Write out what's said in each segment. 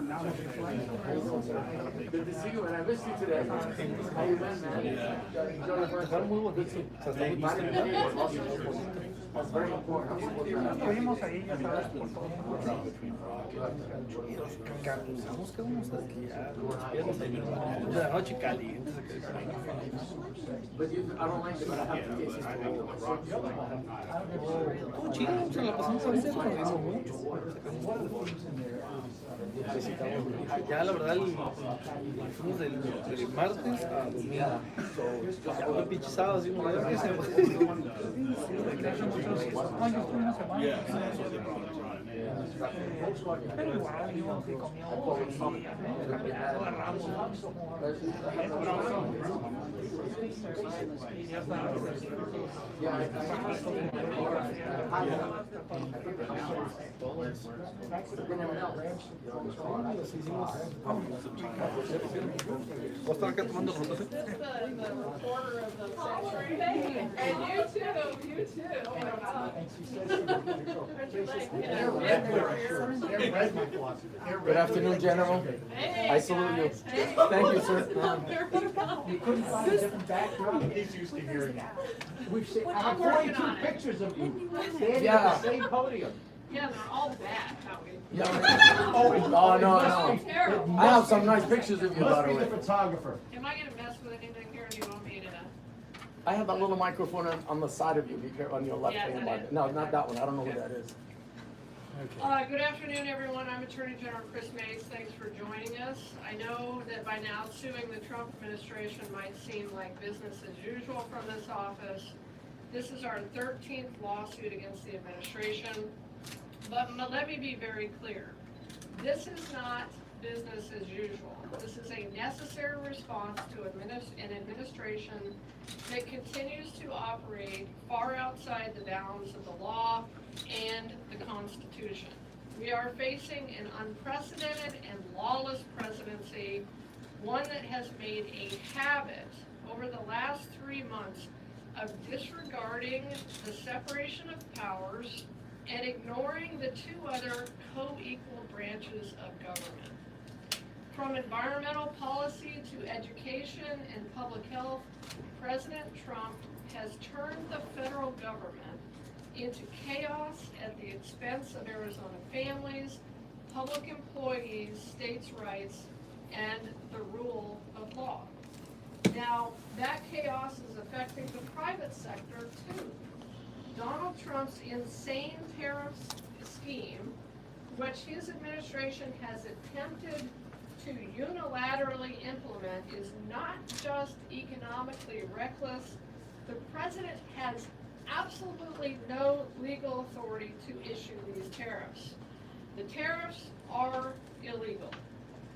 Good to see you, and I missed you today. How you been, man? Muy bonito. O sea, está muy That's very important. Estuvimos ahí, ya sabes, por todo. Cansamos que vamos aquí ya, los viernes de la noche calientes. But you, I don't like it, but I have to taste it. Todo chido, se la pasamos a veces, corrimos mucho. Ya la verdad, fuimos del martes a domingo. Ya fue pinche sábado, así como ya se Pero igual, íbamos y comíamos y agarramos. Y ya está. ¿Vos estás acá tomando frutas? The reporter of the century. And you too. Good afternoon, General. Hey, I salute you. guys. Hey. Thank you, sir. You couldn't find a different background. He's used to hearing that. We've seen, I have I'm working 42 on it. pictures of you standing Yeah. at the same podium. Yeah, they're all bad, Howie. Yeah. Oh, no. Terrible. I have some nice pictures of you, by Must the be the way. photographer. Am I gonna mess with anything here, or do you want me to? I have that little microphone on the side of you, be careful, on your left Yeah, hand. that is. No, not that one. I don't know who that is. Good afternoon, everyone. I'm Attorney General Kris. Thanks for joining us. I know that by now suing the Trump administration might seem like business as usual from this office. This is our 13th lawsuit against the administration. But let me be very clear. This is not business as usual. This is a necessary response to an administration that continues to operate far outside the bounds of the law and the Constitution. We are facing an unprecedented and lawless presidency, one that has made a habit over the last 3 months of disregarding the separation of powers and ignoring the two other co-equal branches of government. From environmental policy to education and public health, President Trump has turned the federal government into chaos at the expense of Arizona families, public employees, states' rights, and the rule of law. Now, that chaos is affecting the private sector too. Donald Trump's insane tariff scheme, which his administration has attempted to unilaterally implement, is not just economically reckless. The president has absolutely no legal authority to issue these tariffs. The tariffs are illegal,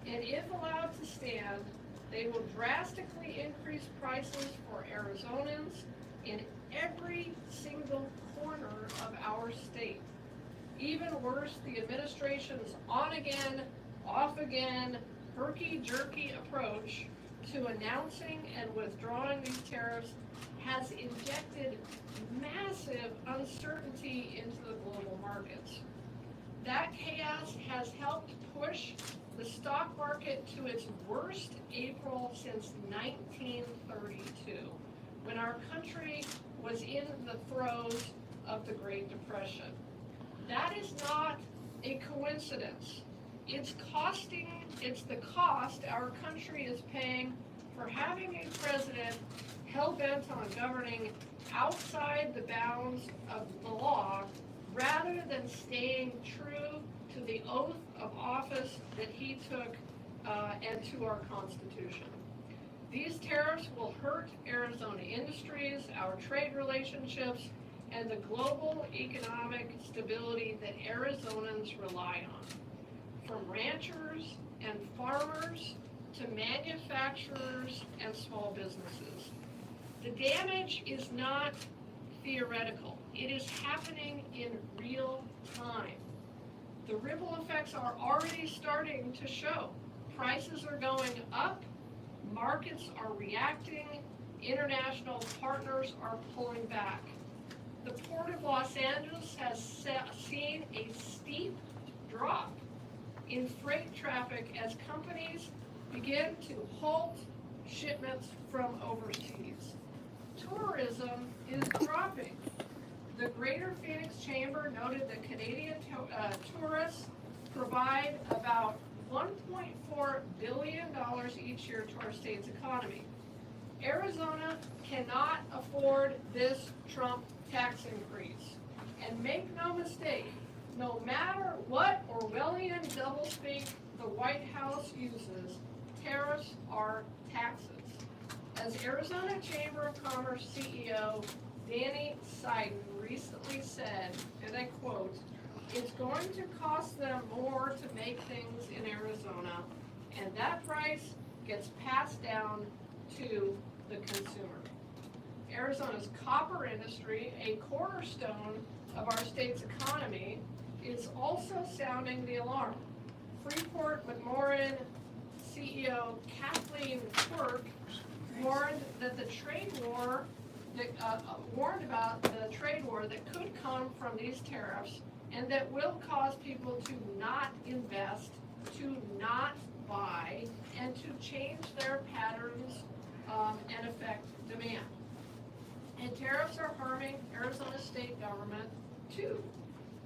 and if allowed to stand, they will drastically increase prices for Arizonans in every single corner of our state. Even worse, the administration's on again, off again, herky-jerky approach to announcing and withdrawing these tariffs has injected massive uncertainty into the global markets. That chaos has helped push the stock market to its worst April since 1932, when our country was in the throes of the Great Depression. That is not a coincidence. It's the cost our country is paying for having a president hell-bent on governing outside the bounds of the law rather than staying true to the oath of office that he took and to our Constitution. These tariffs will hurt Arizona industries, our trade relationships, and the global economic stability that Arizonans rely on. From ranchers and farmers to manufacturers and small businesses. The damage is not theoretical. It is happening in real time. The ripple effects are already starting to show. Prices are going up, markets are reacting, international partners are pulling back. The Port of Los Angeles has seen a steep drop in freight traffic as companies begin to halt shipments from overseas. Tourism is dropping. The Greater Phoenix Chamber noted that Canadian tourists provide about $1.4 billion each year to our state's economy. Arizona cannot afford this Trump tax increase. And make no mistake, no matter what Orwellian doublespeak the White House uses, tariffs are taxes. As Arizona Chamber of Commerce CEO Danny Seiden recently said, and I quote, "It's going to cost them more to make things in Arizona, and that price gets passed down to the consumer." Arizona's copper industry, a cornerstone of our state's economy, is also sounding the alarm. Freeport-McMoran CEO Kathleen Quirk warned about the trade war that could come from these tariffs, and that will cause people to not invest, to not buy, and to change their patterns and affect demand. And tariffs are harming Arizona state government too.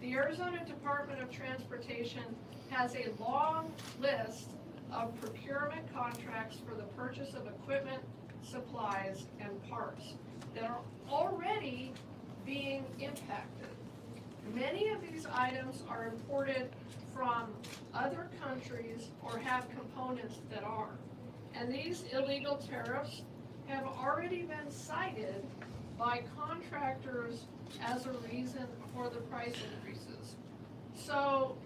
The Arizona Department of Transportation has a long list of procurement contracts for the purchase of equipment, supplies, and parts that are already being impacted. Many of these items are imported from other countries or have components that are. And these illegal tariffs have already been cited by contractors as a reason for the price increases. So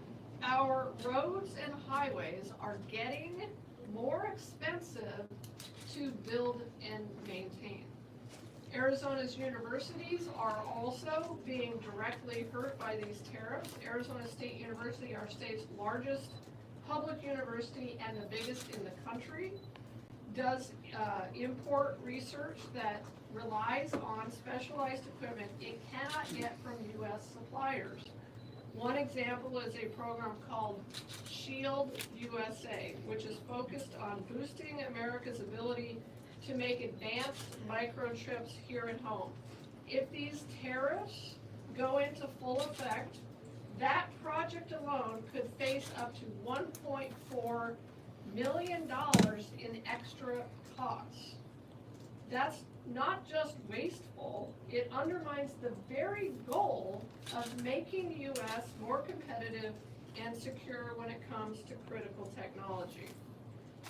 our roads and highways are getting more expensive to build and maintain. Arizona's universities are also being directly hurt by these tariffs. Arizona State University, our state's largest public university and the biggest in the country, does import research that relies on specialized equipment it cannot get from U.S. suppliers. One example is a program called Shield USA, which is focused on boosting America's ability to make advanced microchips here at home. If these tariffs go into full effect, that project alone could face up to $1.4 million in extra costs. That's not just wasteful, it undermines the very goal of making the U.S. more competitive and secure when it comes to critical technology.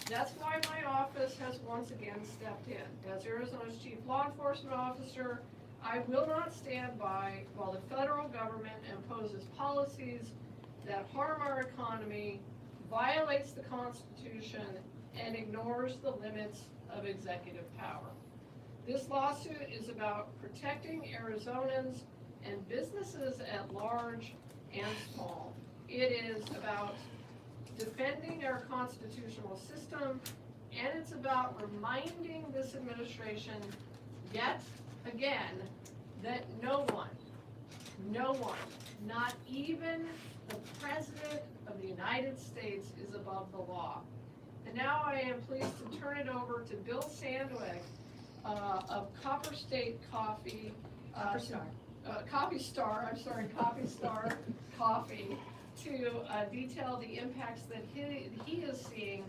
That's why my office has once again stepped in. As Arizona's Chief Law Enforcement Officer, I will not stand by while the federal government imposes policies that harm our economy, violates the Constitution, and ignores the limits of executive power. This lawsuit is about protecting Arizonans and businesses at large and small. It is about defending our constitutional system, and it's about reminding this administration yet again that no one, not even the President of the United States, is above the law. And now I am pleased to turn it over to Bill Sandwick of Copper State Coffee, Coffee Star Coffee, to detail the impacts that he is seeing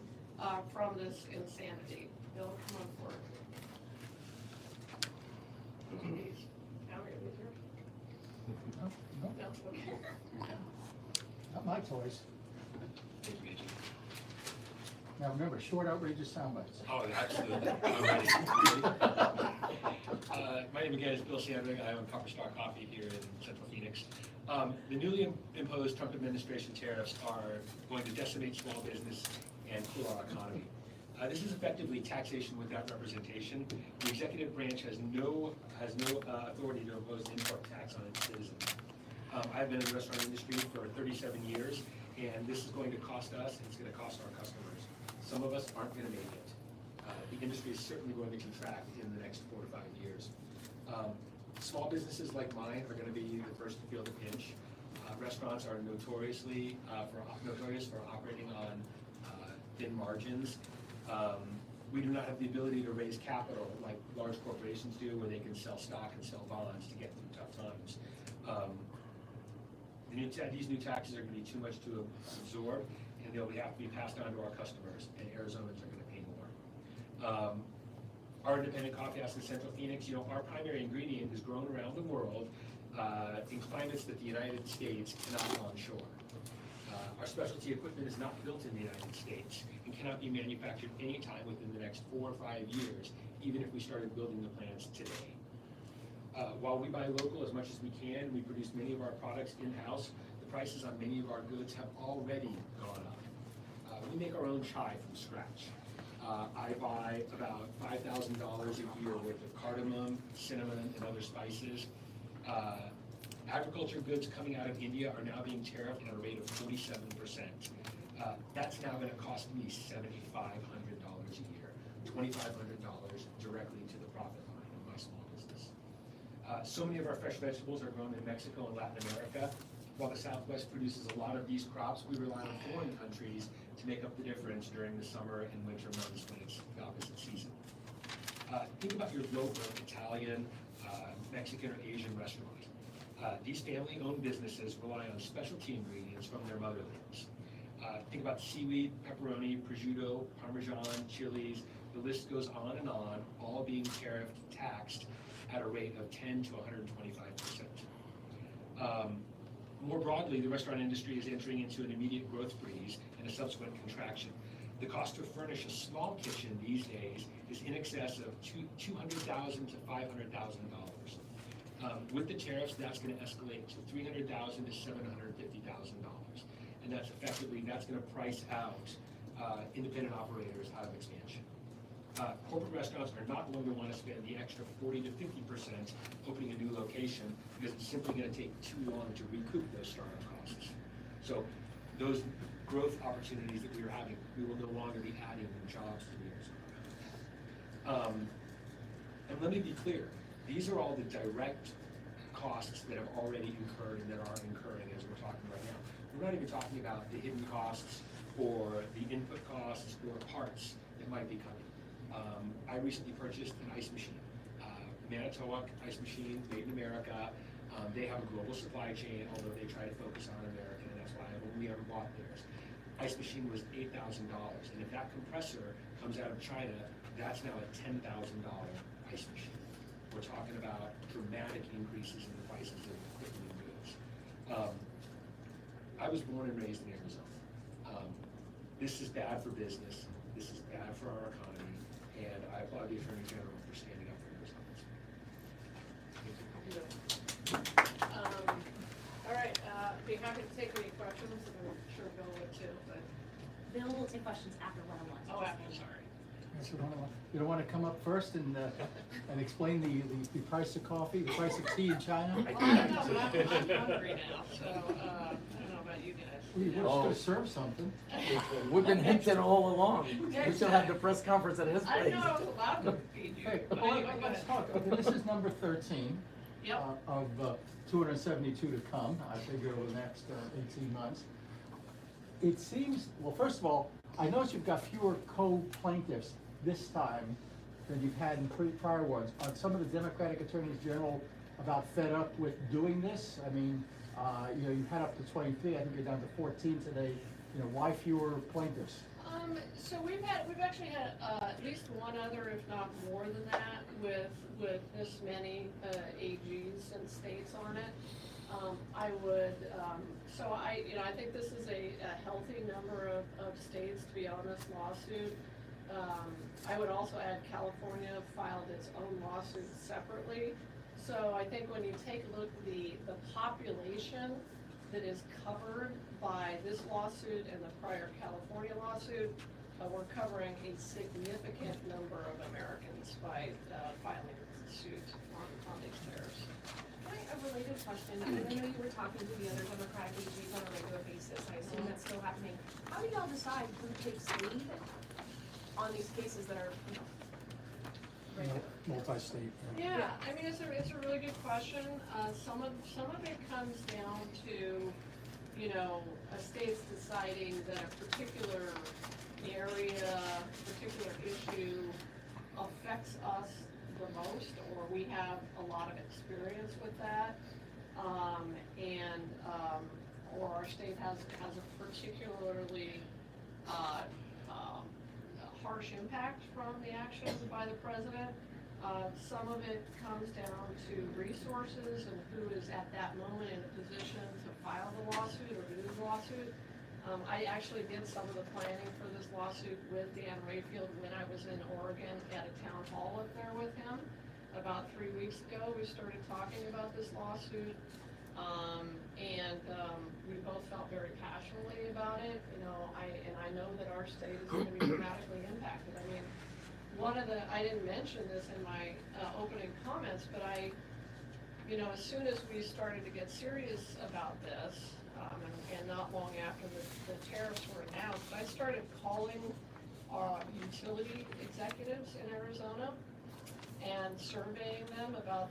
from this insanity. Bill, come on forward. Please. Now we're with her. No, okay. Not my choice. Now remember, short, outrageous sound bites. Oh, absolutely. I'm ready. My name again is Bill Sandwick. I own Copper Star Coffee here in Central Phoenix. The newly imposed Trump administration tariffs are going to decimate small business and cool our economy. This is effectively taxation without representation. The executive branch has no authority to impose an import tax on its citizens. I've been in the restaurant industry for 37 years, and this is going to cost us, and it's going to cost our customers. Some of us aren't going to make it. The industry is certainly going to contract in the next 4 to 5 years. Small businesses like mine are going to be the first to feel the pinch. restaurants are notorious for operating on thin margins. We do not have the ability to raise capital like large corporations do, where they can sell stock and sell bonds to get through tough times. These new taxes are going to be too much to absorb, and they'll have to be passed on to our customers, and Arizonans are going to pay more. Our independent coffee house in Central Phoenix, our primary ingredient is grown around the world in climates that the United States cannot onshore. Our specialty equipment is not built in the United States and cannot be manufactured anytime within the next 4 or 5 years, even if we started building the plants today. While we buy local as much as we can, we produce many of our products in-house, the prices on many of our goods have already gone up. We make our own chai from scratch. I buy about $5,000 a year worth of cardamom, cinnamon, and other spices. Agriculture goods coming out of India are now being tariffed at a rate of 47%. That's now going to cost me $7,500 a year, $2,500 directly to the profit line of my small business. So many of our fresh vegetables are grown in Mexico and Latin America. While the Southwest produces a lot of these crops, we rely on foreign countries to make up the difference during the summer and winter months when it's the opposite season. Think about your local Italian, Mexican, or Asian restaurant. These family-owned businesses rely on specialty ingredients from their motherlands. Think about seaweed, pepperoni, prosciutto, parmesan, chilies. The list goes on and on, all being tariffed, taxed at a rate of 10 to 125%. More broadly, the restaurant industry is entering into an immediate growth freeze and a subsequent contraction. The cost to furnish a small kitchen these days is in excess of $200,000 to $500,000. With the tariffs, that's going to escalate to $300,000 to $750,000, and that's going to price out independent operators out of expansion. Corporate restaurants are not going to want to spend the extra 40 to 50% opening a new location because it's simply going to take too long to recoup those startup costs. So those growth opportunities that we were having, we will no longer be adding new jobs to the Arizona. And let me be clear, these are all the direct costs that have already incurred and that are incurring as we're talking right now. We're not even talking about the hidden costs or the input costs or parts that might be coming. I recently purchased an ice machine, Manitowoc ice machine, made in America. They have a global supply chain, although they try to focus on American, and that's why I've only ever bought theirs. Ice machine was $8,000, and if that compressor comes out of China, that's now a $10,000 ice machine. We're talking about dramatic increases in the prices of equipment and goods. I was born and raised in Arizona. This is bad for business. This is bad for our economy. And I applaud the Attorney General for standing up for Arizonans. All right, be happy to take any questions, and I'm sure Bill would too, but. Bill will take questions after one-on-one. Oh, I'm sorry. You don't want to come up first and explain the price of coffee, the price of tea in China? Well, I know, but I'm hungry now, so, I don't know about you guys. We were just going to serve something. We've been hinting all along. We still have the press conference at his I place. didn't know I was allowed to feed you. Hey, But anyway, go let's ahead. talk. Okay, this is number 13 Yep. of 272 to come, I figure, over the next 18 months. It seems, well, first of all, I notice you've got fewer co-plaintiffs this time than you've had in prior ones. Are some of the Democratic attorneys general about fed up with doing this? I mean, you've had up to 23. I think you're down to 14 today. Why fewer plaintiffs? So we've actually had at least one other, if not more than that, with this many AGs and states on it. I think this is a healthy number of states to be on this lawsuit. I would also add California filed its own lawsuit separately. So I think when you take a look at the population that is covered by this lawsuit and the prior California lawsuit, we're covering a significant number of Americans by filing a suit on these tariffs. A related question, and I know you were talking to the other Democratic AGs on a regular basis, I assume that's still happening. How do y'all decide who takes lead on these cases that are, regular? Multi-state. Yeah, I mean, it's a really good question. Some of it comes down to deciding that a particular area, particular issue affects us the most, or we have a lot of experience with that, or our state has a particularly harsh impact from the actions by the president. Some of it comes down to resources and who is at that moment in a position to file the lawsuit or do the lawsuit. I actually did some of the planning for this lawsuit with Dan Rayfield when I was in Oregon at a town hall up there with him. About 3 weeks ago, we started talking about this lawsuit, we both felt very passionately about it. I know that our state is going to be dramatically impacted. I mean, I didn't mention this in my opening comments, but as soon as we started to get serious about this, and not long after the tariffs were announced, I started calling utility executives in Arizona and surveying them about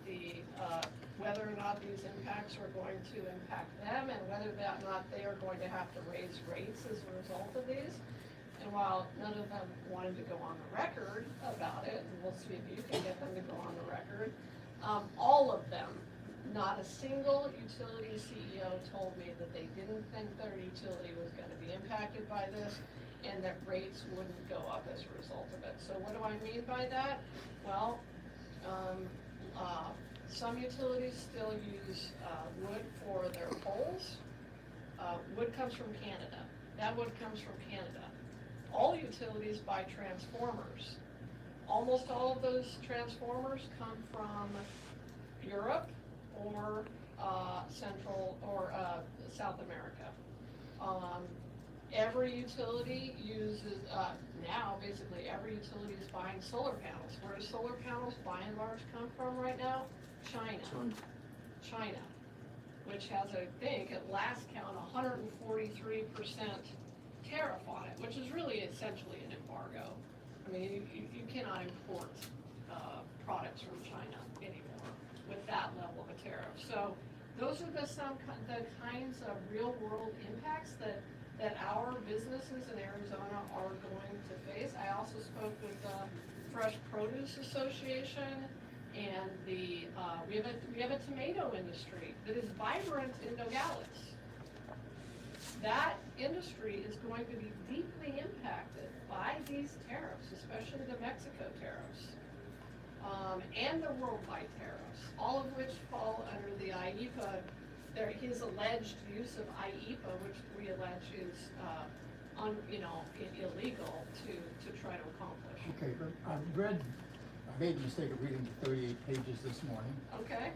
whether or not these impacts are going to impact them, and whether or not they are going to have to raise rates as a result of these. And while none of them wanted to go on the record about it, and we'll see if you can get them to go on the record, all of them, not a single utility CEO told me that they didn't think their utility was going to be impacted by this, and that rates wouldn't go up as a result of it. So what do I mean by that? Well, some utilities still use wood for their poles. Wood comes from Canada. That wood comes from Canada. All utilities buy transformers. Almost all of those transformers come from Europe or Central or South America. Every utility uses, now basically every utility is buying solar panels. Where do solar panels by and large come from right now? China, which has, I think, at last count, 143% tariff on it, which is really essentially an embargo. I mean, you cannot import products from China anymore with that level of a tariff. So those are the kinds of real world impacts that our businesses in Arizona are going to face. I also spoke with the Fresh Produce Association, and we have a tomato industry that is vibrant in Nogales. That industry is going to be deeply impacted by these tariffs, especially the Mexico tariffs, and the worldwide tariffs, all of which fall under the IEEPA. His alleged use of IEEPA, which we allege is illegal to try to accomplish. Okay, I made the mistake of reading the 38 pages this morning. Okay.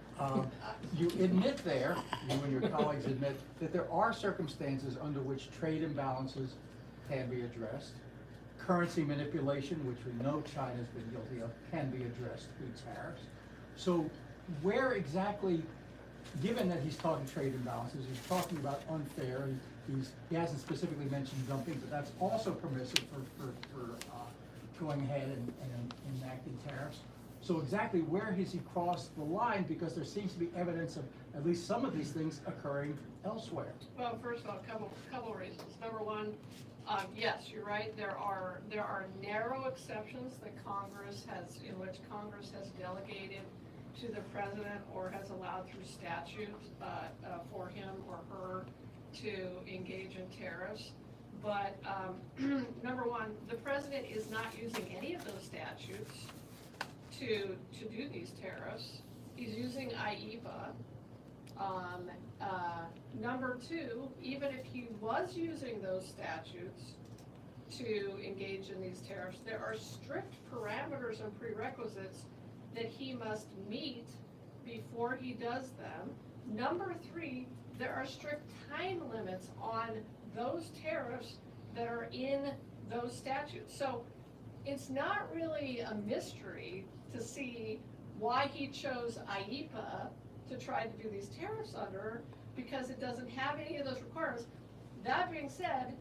You admit there, you and your colleagues admit, that there are circumstances under which trade imbalances can be addressed. Currency manipulation, which we know China's been guilty of, can be addressed through tariffs. So where exactly, given that he's talking trade imbalances, he's talking about unfair, he hasn't specifically mentioned dumping, but that's also permissive for going ahead and enacting tariffs. So exactly where has he crossed the line? Because there seems to be evidence of at least some of these things occurring elsewhere. Well, first of all, a couple of reasons. Number one, yes, you're right. There are narrow exceptions that in which Congress has delegated to the president or has allowed through statute for him or her to engage in tariffs. But number one, the president is not using any of those statutes to do these tariffs. He's using IEEPA. Number two, even if he was using those statutes to engage in these tariffs, there are strict parameters and prerequisites that he must meet before he does them. Number three, there are strict time limits on those tariffs that are in those statutes. So it's not really a mystery to see why he chose IEEPA to try to do these tariffs under, because it doesn't have any of those requirements. That being said,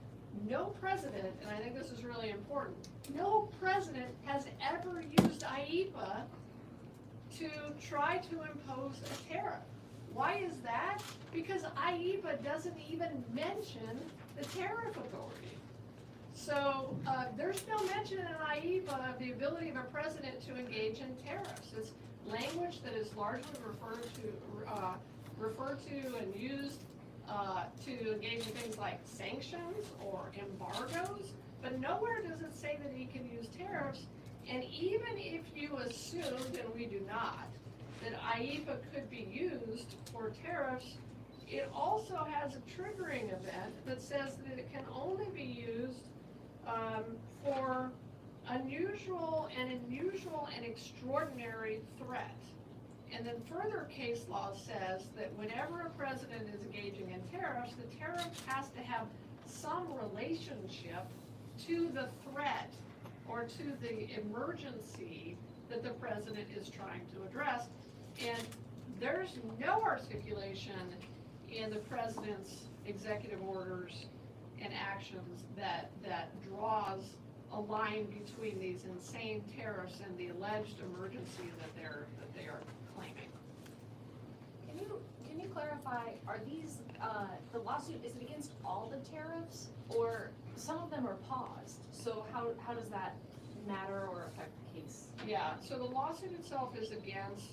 no president, and I think this is really important, no president has ever used IEEPA to try to impose a tariff. Why is that? Because IEPA doesn't even mention the tariff authority. So, there's no mention in IEPA of the ability of a president to engage in tariffs. It's language that is largely referred to and used to engage in things like sanctions or embargoes, but nowhere does it say that he can use tariffs. And even if you assumed, and we do not, that IEPA could be used for tariffs, it also has a triggering event that says that it can only be used for unusual and extraordinary threat. And then further case law says that whenever a president is engaging in tariffs, the tariff has to have some relationship to the threat or to the emergency that the president is trying to address. And there's no articulation in the president's executive orders and actions that draws a line between these insane tariffs and the alleged emergency that they are claiming. Can you clarify, are these, the lawsuit, is it against all the tariffs, or some of them are paused? So how does that matter or affect the case? Yeah, so the lawsuit itself is against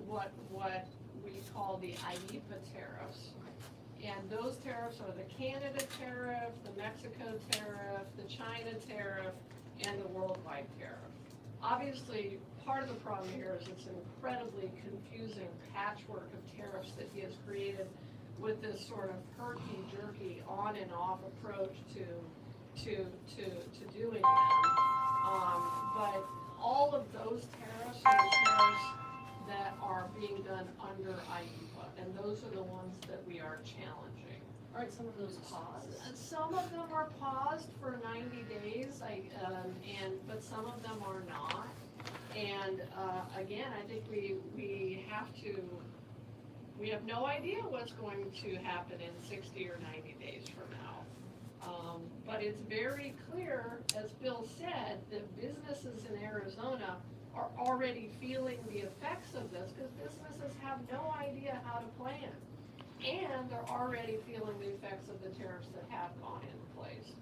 what we call the IEPA tariffs. And those tariffs are the Canada tariff, the Mexico tariff, the China tariff, and the worldwide tariff. Obviously, part of the problem here is it's an incredibly confusing patchwork of tariffs that he has created with this sort of herky-jerky on and off approach to doing them. But all of those tariffs are the tariffs that are being done under IEPA, and those are the ones that we are challenging. Aren't some of those paused? Some of them are paused for 90 days, but some of them are not. And again, I think we have no idea what's going to happen in 60 or 90 days from now. But it's very clear, as Bill said, that businesses in Arizona are already feeling the effects of this because businesses have no idea how to plan. And they're already feeling the effects of the tariffs that have gone into place.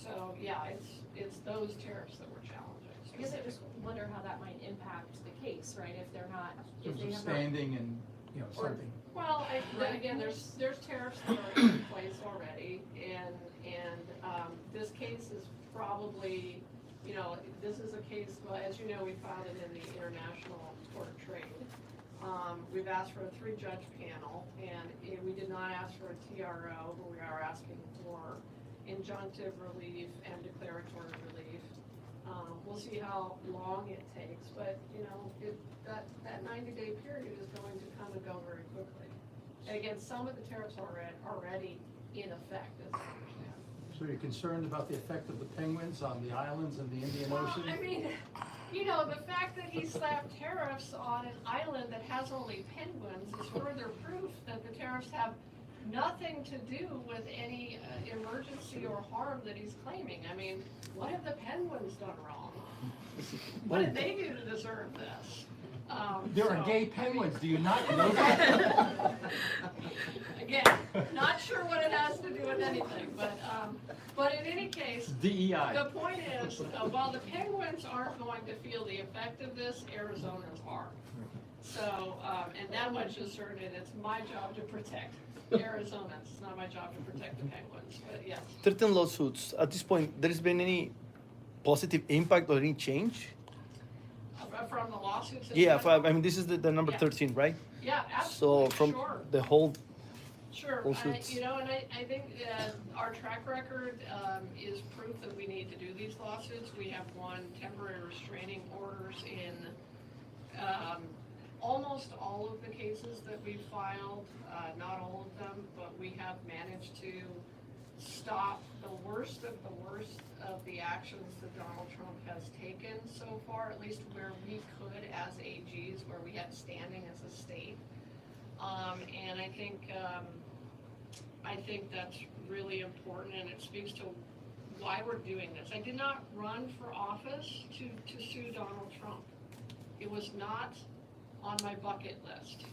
So yeah, it's those tariffs that we're challenging. I guess I just wonder how that might impact the case, right? If they're not, if they have not. Standing and, something. Well, again, there's tariffs that are in place already, and this case is probably, this is a case, well, as you know, we filed it in the International Court of Trade. We've asked for a 3-judge panel, and we did not ask for a TRO, but we are asking for injunctive relief and declaratory relief. We'll see how long it takes, but, that 90-day period is going to come and go very quickly. And again, some of the tariffs are already in effect, as I understand. So you're concerned about the effect of the penguins on the islands and the Indian Ocean? Well, I mean, the fact that he slapped tariffs on an island that has only penguins is further proof that the tariffs have nothing to do with any emergency or harm that he's claiming. I mean, what have the penguins done wrong? What did they do to deserve this? There are gay penguins, do you not know that? Again, not sure what it has to do with anything, but in any case, DEI. the point is, while the penguins aren't going to feel the effect of this, Arizonans are. So, and that much is certain, it's my job to protect Arizonans. It's not my job to protect the penguins, but yes. 13 lawsuits. At this point, there has been any positive impact or any change? From the lawsuits? in Yeah, general? this is the number Yeah. 13, right? Yeah, So absolutely, from sure. the whole, Sure, lawsuits. and I think our track record is proof that we need to do these lawsuits. We have won temporary restraining orders in almost all of the cases that we filed, not all of them, but we have managed to stop the worst of the actions that Donald Trump has taken so far, at least where we could as AGs, where we had standing as a state. And I think that's really important, and it speaks to why we're doing this. I did not run for office to sue Donald Trump. It was not on my bucket list.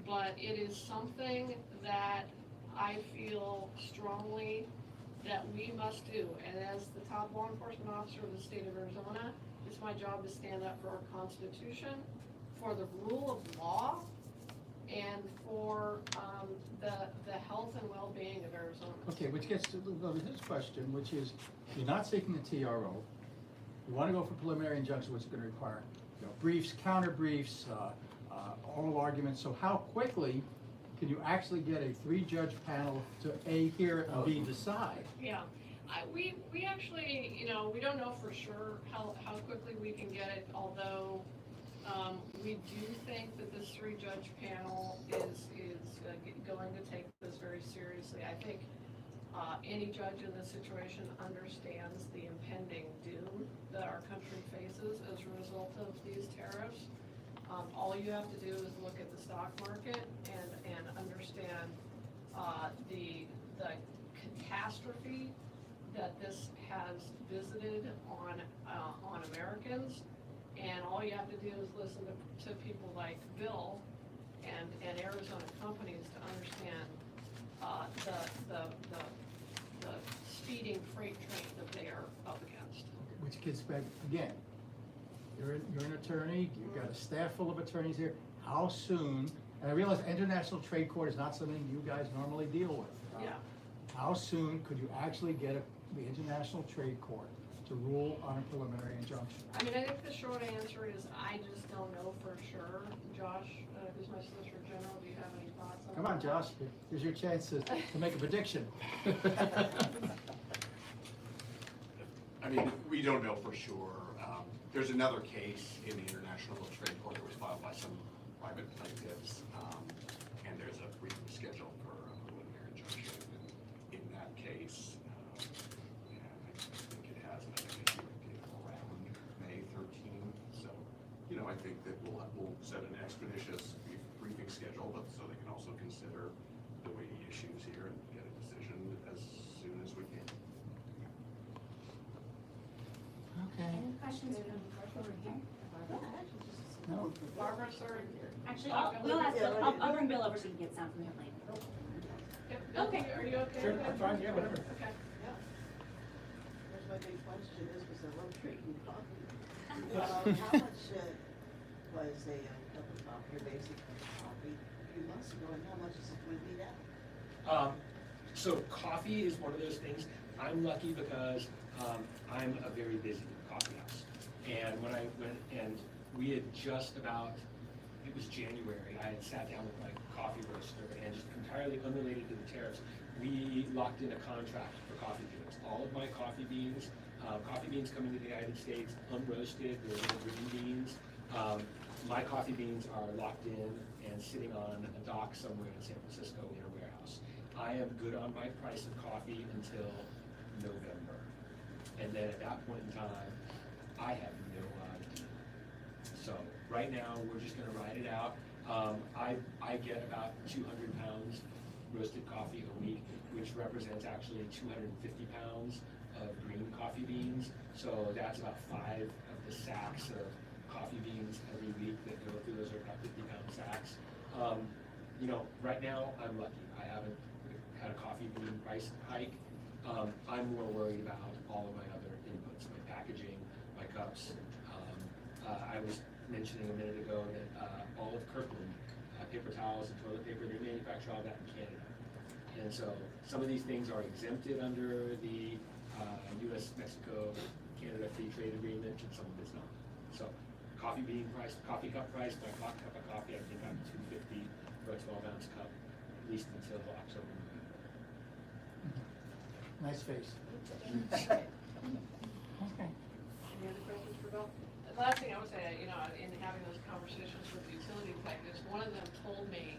but it is something that I feel strongly that we must do. And as the top law enforcement officer of the state of Arizona, it's my job to stand up for our Constitution, for the rule of law, and for the health and well-being of Arizonans. Okay, which gets to his question, which is, you're not seeking the TRO. You want to go for preliminary injunction, which is going to require, briefs, counter briefs, oral arguments. So how quickly can you actually get a 3-judge panel to A, hear it, and B, decide? Yeah, we actually, we don't know for sure how quickly we can get it, although we do think that this 3-judge panel is going to take this very seriously. I think any judge in this situation understands the impending doom that our country faces as a result of these tariffs. All you have to do is look at the stock market and understand the catastrophe that this has visited on Americans. And all you have to do is listen to people like Bill and Arizona companies to understand the speeding freight train that they are up against. Which gets back, again, you're an attorney, you've got a staff full of attorneys here. How soon, and I realize international trade court is not something you guys normally deal with. Yeah. How soon could you actually get the international trade court to rule on a preliminary injunction? I mean, I think the short answer is I just don't know for sure. Josh, who's my Solicitor General, do you have any thoughts on that? Come on, Josh, here's your chance to make a prediction. I mean, we don't know for sure. There's another case in the International Trade Court that was filed by some private plaintiffs, and there's a briefing schedule for a preliminary injunction in that case. And I think it has an hearing date around May 13th. So, I think that we'll set an expeditious briefing schedule, but so they can also consider the weighty issues here and get a decision as soon as we can. Okay. Any questions from over here? No. Barbara, sir? Actually, I'll bring Bill over so you can get sound from him later. Bill, Okay. Are you okay? Sure, with I'm that? fine, yeah, whatever. Okay. That's my big question is, because I love drinking coffee. How much was a cup of coffee, your basic cup of coffee, a few months ago, and how much is it going to be now? So coffee is one of those things. I'm lucky because I'm a very busy coffee house. And when I went and we had just about, it was January, I had sat down with my coffee roaster and just entirely unrelated to the tariffs, we locked in a contract for coffee beans. All of my coffee beans coming to the United States, unroasted, they're little green beans. My coffee beans are locked in and sitting on a dock somewhere in San Francisco in a warehouse. I am good on my price of coffee until November. And then at that point in time, I have no idea. So right now, we're just gonna ride it out. I get about 200 pounds roasted coffee a week, which represents actually 250 pounds of green coffee beans. So that's about 5 of the sacks of coffee beans every week that go through. Those are about 50-pound sacks. Right now, I'm lucky. I haven't had a coffee bean price hike. I'm more worried about all of my other inputs, my packaging, my cups. I was mentioning a minute ago that all of Kirkland, paper towels and toilet paper, they manufacture all that in Canada. And so some of these things are exempted under the U.S.-Mexico Canada Free Trade Agreement, and some of it's not. So coffee cup price, my cup of coffee, I think I'm $2.50 for a 12-ounce cup, at least until October. Nice face. Any Okay. other questions for Bill? The last thing I would say, in having those conversations with the utility executives, one of them told me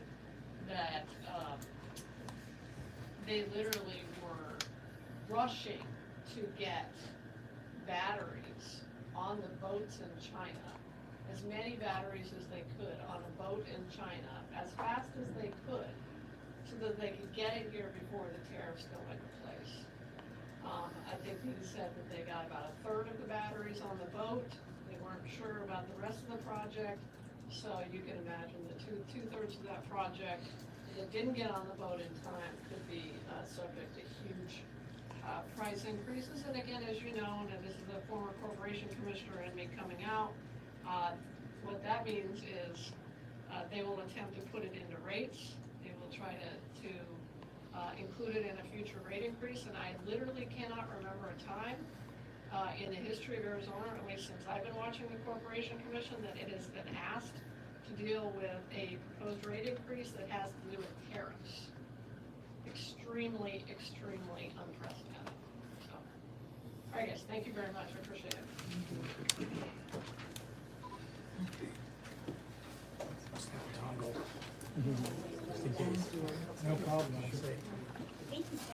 that they literally were rushing to get batteries on the boats in China, as many batteries as they could on a boat in China, as fast as they could, so that they could get it here before the tariffs go into place. I think he said that they got about 1/3 of the batteries on the boat. They weren't sure about the rest of the project. So you can imagine the two-thirds of that project that didn't get on the boat in time could be subject to huge price increases. And again, as you know, and this is the former corporation commissioner and me coming out, what that means is they will attempt to put it into rates. They will try to include it in a future rate increase. And I literally cannot remember a time in the history of Arizona, at least since I've been watching the Corporation Commission, that it has been asked to deal with a proposed rate increase that has to do with tariffs. Extremely, extremely unprecedented. So, all right, guys, thank you very much. I appreciate it. No problem, I'll say.